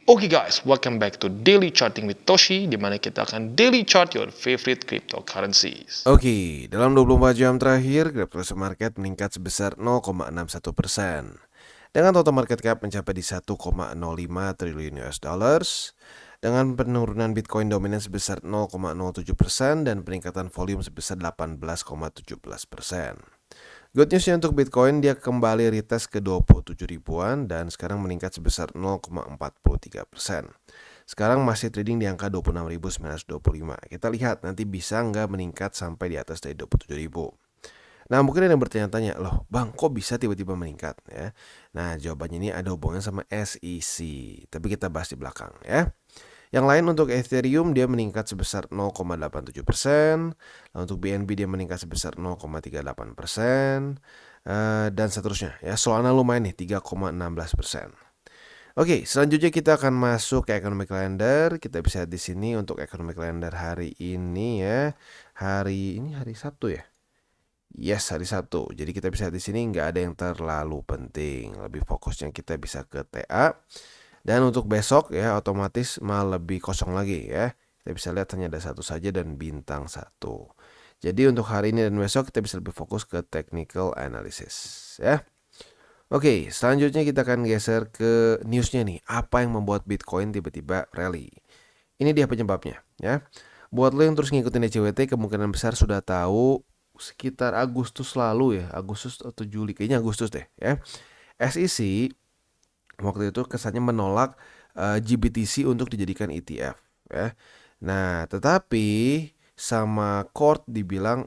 Oke guys, welcome back to Daily Charting with Toshi, di mana kita akan daily chart your favorite cryptocurrencies. Oke, dalam 24 jam terakhir, cryptocurrency market meningkat sebesar 0,61%. Dengan total market cap mencapai di 1,05 triliun US dollars, dengan penurunan Bitcoin dominan sebesar 0,07% dan peningkatan volume sebesar 18,17%. Good newsnya untuk Bitcoin, dia kembali retest ke 27 ribuan dan sekarang meningkat sebesar 0,43%. Sekarang masih trading di angka 26.925. Kita lihat nanti bisa nggak meningkat sampai di atas dari 27.000. Nah, mungkin ada yang bertanya-tanya, loh bang kok bisa tiba-tiba meningkat ya? Nah, jawabannya ini ada hubungannya sama SEC, tapi kita bahas di belakang ya. Yang lain untuk Ethereum dia meningkat sebesar 0,87%, untuk BNB dia meningkat sebesar 0,38%, dan seterusnya ya. Solana lumayan nih 3,16%. Oke, selanjutnya kita akan masuk ke economic calendar. Kita bisa lihat di sini untuk economic calendar hari ini ya. Hari ini hari Sabtu ya. Yes, hari Sabtu. Jadi kita bisa lihat di sini nggak ada yang terlalu penting. Lebih fokusnya kita bisa ke TA. Dan untuk besok ya otomatis malah lebih kosong lagi ya. Kita bisa lihat hanya ada satu saja dan bintang satu. Jadi untuk hari ini dan besok kita bisa lebih fokus ke technical analysis ya. Oke, selanjutnya kita akan geser ke newsnya nih. Apa yang membuat Bitcoin tiba-tiba rally? Ini dia penyebabnya ya. Buat lo yang terus ngikutin DCWT, kemungkinan besar sudah tahu sekitar Agustus lalu ya, Agustus atau Juli, kayaknya Agustus deh ya. SEC waktu itu kesannya menolak GBTC untuk dijadikan ETF ya. Nah, tetapi sama court dibilang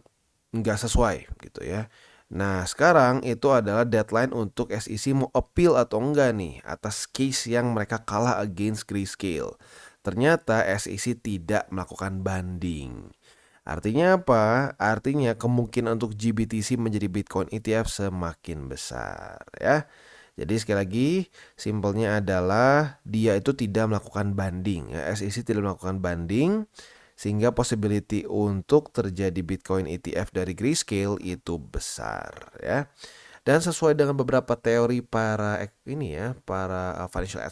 nggak sesuai gitu ya. Nah, sekarang itu adalah deadline untuk SEC mau appeal atau enggak nih atas case yang mereka kalah against Grayscale. Ternyata SEC tidak melakukan banding. Artinya apa? Artinya kemungkinan untuk GBTC menjadi Bitcoin ETF semakin besar ya. Jadi sekali lagi simpelnya adalah dia itu tidak melakukan banding ya. SEC tidak melakukan banding sehingga possibility untuk terjadi Bitcoin ETF dari Grayscale itu besar ya. Dan sesuai dengan beberapa teori para financial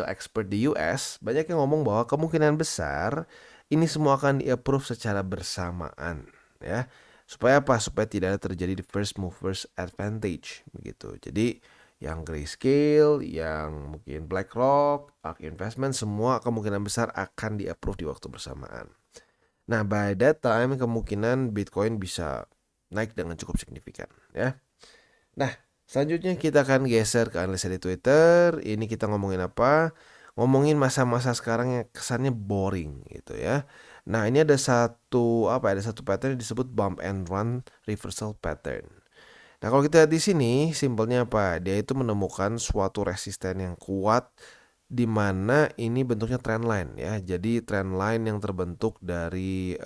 expert di US, banyak yang ngomong bahwa kemungkinan besar ini semua akan di-approve secara bersamaan ya. Supaya apa? Supaya tidak ada terjadi di first movers advantage begitu. Jadi yang Grayscale, yang mungkin BlackRock, ARK Investment semua kemungkinan besar akan di-approve di waktu bersamaan. Nah, by that time kemungkinan Bitcoin bisa naik dengan cukup signifikan ya. Nah, selanjutnya kita akan geser ke analisa di Twitter. Ini kita ngomongin apa? Ngomongin masa-masa sekarang yang kesannya boring gitu ya. Nah, ini ada satu pattern yang disebut bump and run reversal pattern. Nah, kalau kita lihat di sini, simpelnya apa? Dia itu menemukan suatu resisten yang kuat di mana ini bentuknya trendline ya. Jadi trendline yang terbentuk dari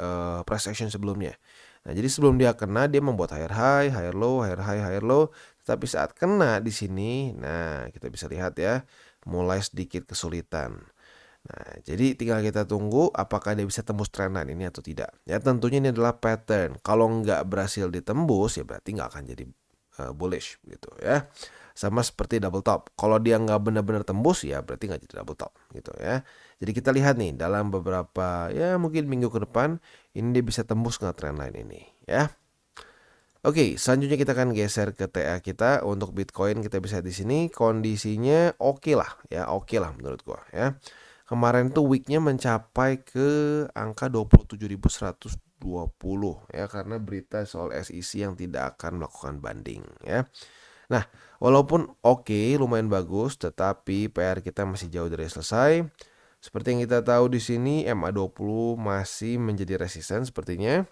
price action sebelumnya. Nah, jadi sebelum dia kena dia membuat higher high, higher low, higher high, higher low. Tapi saat kena di sini, nah kita bisa lihat ya, mulai sedikit kesulitan. Nah, jadi tinggal kita tunggu apakah dia bisa tembus trendline ini atau tidak. Ya tentunya ini adalah pattern. Kalau nggak berhasil ditembus ya berarti nggak akan jadi bullish gitu ya. Sama seperti double top. Kalau dia nggak benar-benar tembus ya berarti nggak jadi double top gitu ya. Jadi kita lihat nih dalam beberapa ya mungkin minggu ke depan ini dia bisa tembus nggak trendline ini ya. Oke, selanjutnya kita akan geser ke TA kita. Untuk Bitcoin kita bisa di sini kondisinya oke lah ya, oke lah menurut gua ya. Kemarin tuh weeknya mencapai ke angka 27.120 ya karena berita soal SEC yang tidak akan melakukan banding ya. Nah, walaupun oke, lumayan bagus, tetapi PR kita masih jauh dari selesai. Seperti yang kita tahu di sini MA20 masih menjadi resisten sepertinya.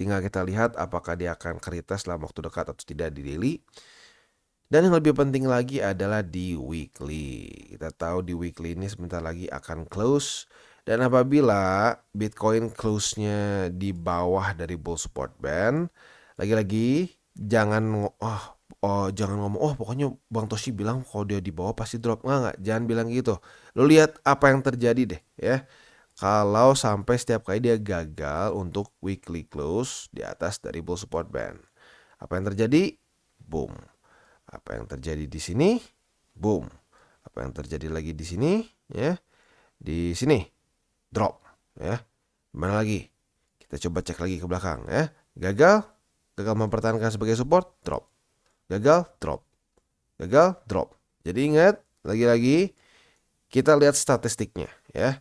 Tinggal kita lihat apakah dia akan keretest dalam waktu dekat atau tidak di daily. Dan yang lebih penting lagi adalah di weekly. Kita tahu di weekly ini sebentar lagi akan close. Dan apabila Bitcoin close-nya di bawah dari bull support band, lagi-lagi jangan ngomong pokoknya Bang Toshi bilang kalau dia di bawah pasti drop. Nggak, jangan bilang gitu. Lo lihat apa yang terjadi deh ya. Kalau sampai setiap kali dia gagal untuk weekly close di atas dari bull support band. Apa yang terjadi? Boom. Apa yang terjadi di sini? Boom. Apa yang terjadi lagi di sini ya? Di sini drop ya. Mana lagi? Kita coba cek lagi ke belakang ya. Gagal mempertahankan sebagai support, drop. Gagal, drop. Gagal, drop. Jadi ingat, lagi-lagi kita lihat statistiknya ya.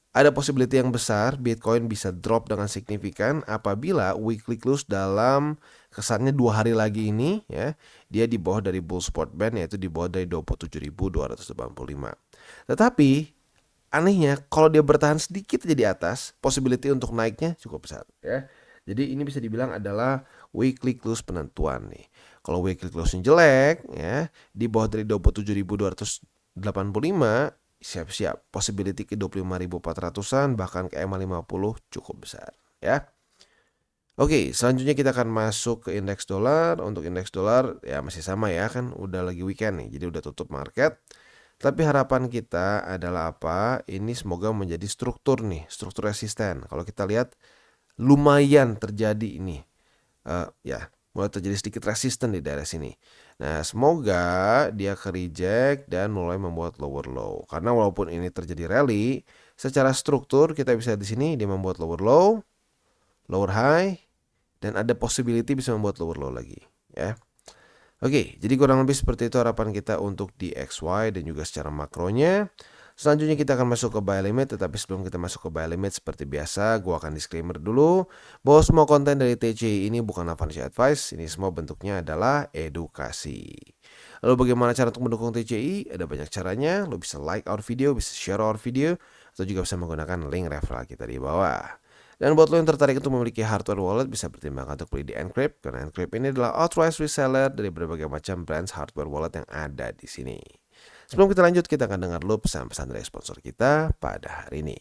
Ada possibility yang besar Bitcoin bisa drop dengan signifikan apabila weekly close dalam kesannya 2 hari lagi ini ya, dia di bawah dari bull support band, yaitu di bawah dari 27.285. Tetapi anehnya kalau dia bertahan sedikit aja di atas, possibility untuk naiknya cukup besar ya. Jadi ini bisa dibilang adalah weekly close penentuan nih. Kalau weekly close-nya jelek ya, di bawah dari 27.285, siap-siap possibility ke 25.400-an bahkan ke EMA 50 cukup besar ya. Oke, selanjutnya kita akan masuk ke indeks dolar. Untuk indeks dolar ya masih sama ya, kan udah lagi weekend nih, jadi udah tutup market. Tapi harapan kita adalah apa? Ini semoga menjadi struktur nih, struktur resisten. Kalau kita lihat lumayan terjadi ini. Ya, mulai terjadi sedikit resisten di daerah sini. Nah, semoga dia ke reject dan mulai membuat lower low. Karena walaupun ini terjadi rally, secara struktur kita bisa di sini dia membuat lower low, lower high, dan ada possibility bisa membuat lower low lagi, ya. Oke, jadi kurang lebih seperti itu harapan kita untuk di XY dan juga secara makronya. Selanjutnya kita akan masuk ke buy limit, tetapi sebelum kita masuk ke buy limit seperti biasa, gua akan disclaimer dulu bahwa semua konten dari TCI ini bukanlah financial advice, ini semua bentuknya adalah edukasi. Lalu bagaimana cara untuk mendukung TCI? Ada banyak caranya, lo bisa like our video, bisa share our video, atau juga bisa menggunakan link referral kita di bawah. Dan buat lo yang tertarik untuk memiliki hardware wallet, bisa pertimbangkan untuk beli di Encrypt, karena Encrypt ini adalah authorized reseller dari berbagai macam brands hardware wallet yang ada di sini. Sebelum kita lanjut, kita akan dengar dulu pesan-pesan dari sponsor kita pada hari ini.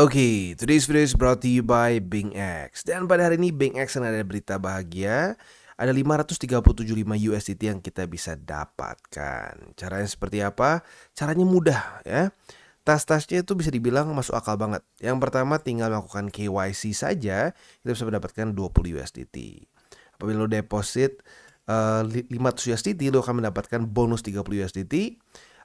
Oke, today's video is brought to you by BingX. Dan pada hari ini BingX ada berita bahagia. Ada 537.5 USDT yang kita bisa dapatkan. Caranya seperti apa? Caranya mudah ya. Tas-tasnya itu bisa dibilang masuk akal banget. Yang pertama tinggal melakukan KYC saja, kita bisa mendapatkan 20 USDT. Apabila lo deposit 500 USDT, lo akan mendapatkan bonus 30 USDT.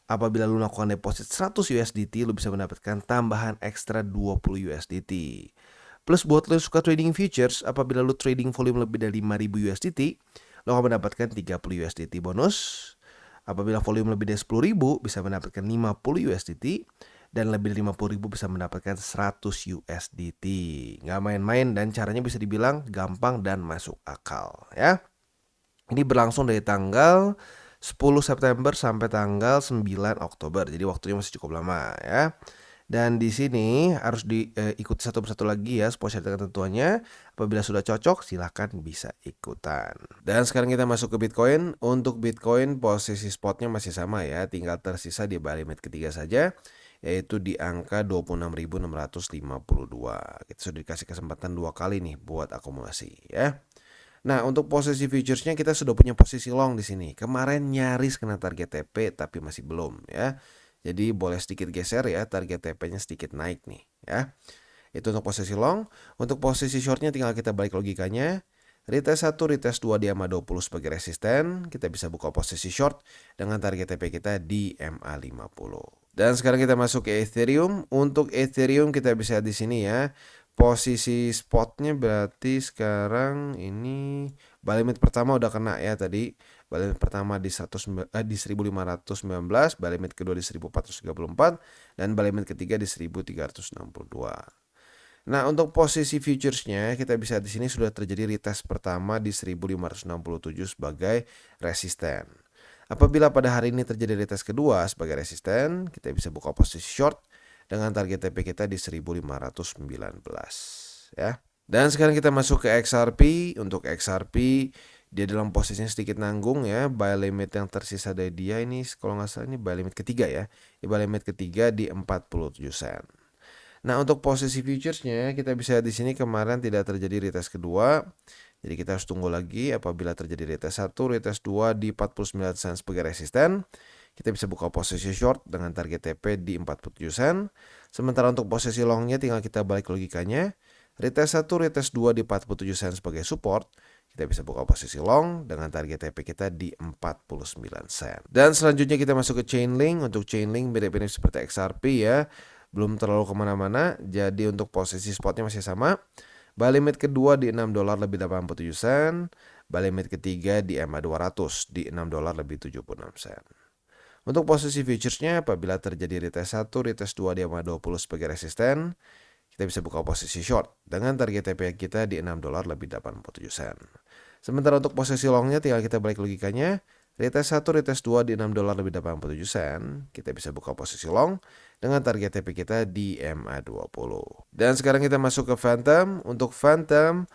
Apabila lo melakukan deposit 100 USDT, lo bisa mendapatkan tambahan ekstra 20 USDT. Plus buat lo yang suka trading futures, apabila lo trading volume lebih dari 5.000 USDT, lo akan mendapatkan 30 USDT bonus. Apabila volume lebih dari 10.000 bisa mendapatkan 50 USDT, dan lebih dari 50.000 bisa mendapatkan 100 USDT. Nggak main-main dan caranya bisa dibilang gampang dan masuk akal ya. Ini berlangsung dari tanggal 10 September sampai tanggal 9 Oktober. Jadi waktunya masih cukup lama ya. Dan di sini harus diikuti satu persatu lagi ya, supaya syarat dan ketentuannya. Apabila sudah cocok, silahkan bisa ikutan. Dan sekarang kita masuk ke Bitcoin. Untuk Bitcoin posisi spotnya masih sama ya, tinggal tersisa di buy limit ketiga saja, yaitu di angka 26.652. Kita sudah dikasih kesempatan 2 kali nih buat akumulasi ya. Nah, untuk posisi futuresnya kita sudah punya posisi long di sini. Kemarin nyaris kena target TP tapi masih belum ya. Jadi boleh sedikit geser ya, target TP-nya sedikit naik nih ya. Itu untuk posisi long. Untuk posisi shortnya tinggal kita balik logikanya. Retest 1, retest 2 di MA20 sebagai resisten. Kita bisa buka posisi short dengan target TP kita di MA50. Dan sekarang kita masuk ke Ethereum. Untuk Ethereum kita bisa lihat di sini ya. Posisi spotnya berarti sekarang ini buy limit pertama udah kena ya tadi. Buy limit pertama di 1519, buy limit kedua di 1434, dan buy limit ketiga di 1362. Nah, untuk posisi futuresnya kita bisa di sini sudah terjadi retest pertama di 1567 sebagai resisten. Apabila pada hari ini terjadi retest kedua sebagai resisten, kita bisa buka posisi short dengan target TP kita di 1519 ya. Dan sekarang kita masuk ke XRP. Untuk XRP dia dalam posisinya sedikit nanggung ya. Buy limit yang tersisa dari dia ini kalau nggak salah ini buy limit ketiga ya. Di buy limit ketiga di 47 sen. Nah, untuk posisi futuresnya kita bisa di sini kemarin tidak terjadi retest kedua. Jadi kita harus tunggu lagi. Apabila terjadi retest 1, retest 2 di 49 sen sebagai resisten, kita bisa buka posisi short dengan target TP di 47 sen. Sementara untuk posisi longnya tinggal kita balik logikanya. Retest 1, retest 2 di 47 sen sebagai support. kita bisa buka posisi long dengan target TP kita di 49 sen. Dan selanjutnya kita masuk ke Chainlink. Untuk Chainlink mirip-mirip seperti XRP ya, belum terlalu kemana-mana. Jadi untuk posisi spotnya masih sama. Buy limit kedua di $6 lebih 87 sen. Buy limit ketiga di EMA 200 di $6 lebih 76 sen. Untuk posisi futuresnya, apabila terjadi retest 1, retest 2 di EMA 20 sebagai resisten, kita bisa buka posisi short dengan target TP kita di $6 lebih 87 sen. Sementara untuk posisi longnya tinggal kita balik logikanya. Retest 1, retest 2 di $6 lebih 87 sen. Kita bisa buka posisi long dengan target TP kita di MA20. Dan sekarang kita masuk ke Phantom. Untuk Phantom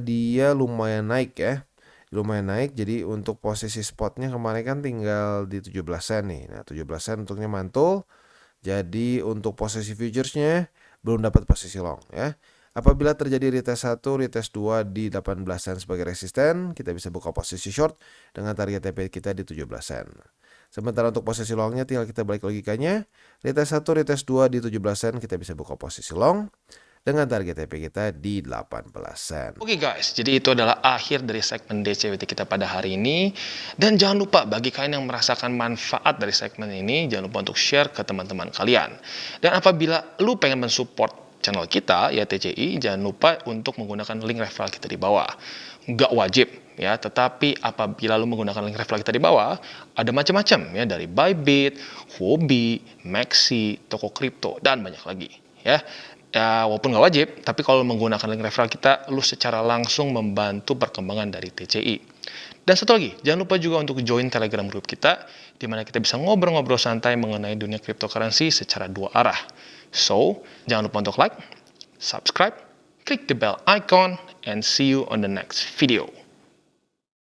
dia lumayan naik ya. Lumayan naik, jadi untuk posisi spotnya kemarin kan tinggal di 17 sen nih. Nah 17 sen untuknya mantul. Jadi untuk posisi futuresnya belum dapat posisi long ya. Apabila terjadi retest 1, retest 2 di 18 sen sebagai resisten, kita bisa buka posisi short dengan target TP kita di 17 sen. Sementara untuk posisi longnya tinggal kita balik logikanya. Retest 1, retest 2 di 17 sen, kita bisa buka posisi long dengan target TP kita di 18 sen. Oke guys, jadi itu adalah akhir dari segmen DCWT kita pada hari ini. Dan jangan lupa bagi kalian yang merasakan manfaat dari segmen ini, jangan lupa untuk share ke teman-teman kalian. Dan apabila lu pengen mensupport channel kita, ya TCI, jangan lupa untuk menggunakan link referral kita di bawah. Nggak wajib ya, tetapi apabila lu menggunakan link referral kita di bawah, ada macam-macam ya, dari Bybit, Huobi, Maxi, toko kripto, dan banyak lagi ya. Ya, walaupun nggak wajib, tapi kalau menggunakan link referral kita, lu secara langsung membantu perkembangan dari TCI. Dan satu lagi, jangan lupa juga untuk join Telegram group kita, di mana kita bisa ngobrol-ngobrol santai mengenai dunia cryptocurrency secara dua arah. So, jangan lupa untuk like, subscribe, klik the bell icon, and see you on the next video.